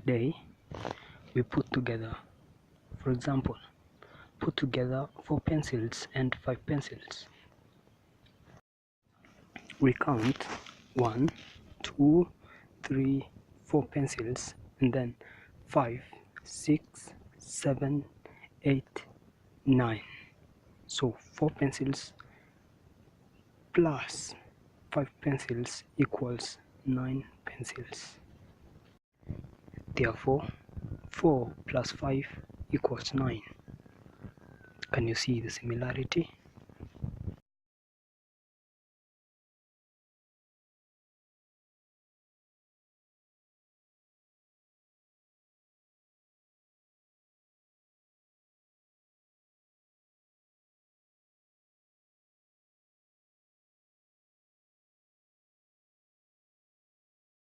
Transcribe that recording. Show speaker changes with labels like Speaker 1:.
Speaker 1: day we put together, for example, put together 4 pencils and 5 pencils. We count 1, 2, 3, 4 pencils, and then 5, 6, 7, 8, 9. So 4 pencils plus 5 pencils equals 9 pencils. Therefore, 4 plus 5 equals 9. Can you see the similarity?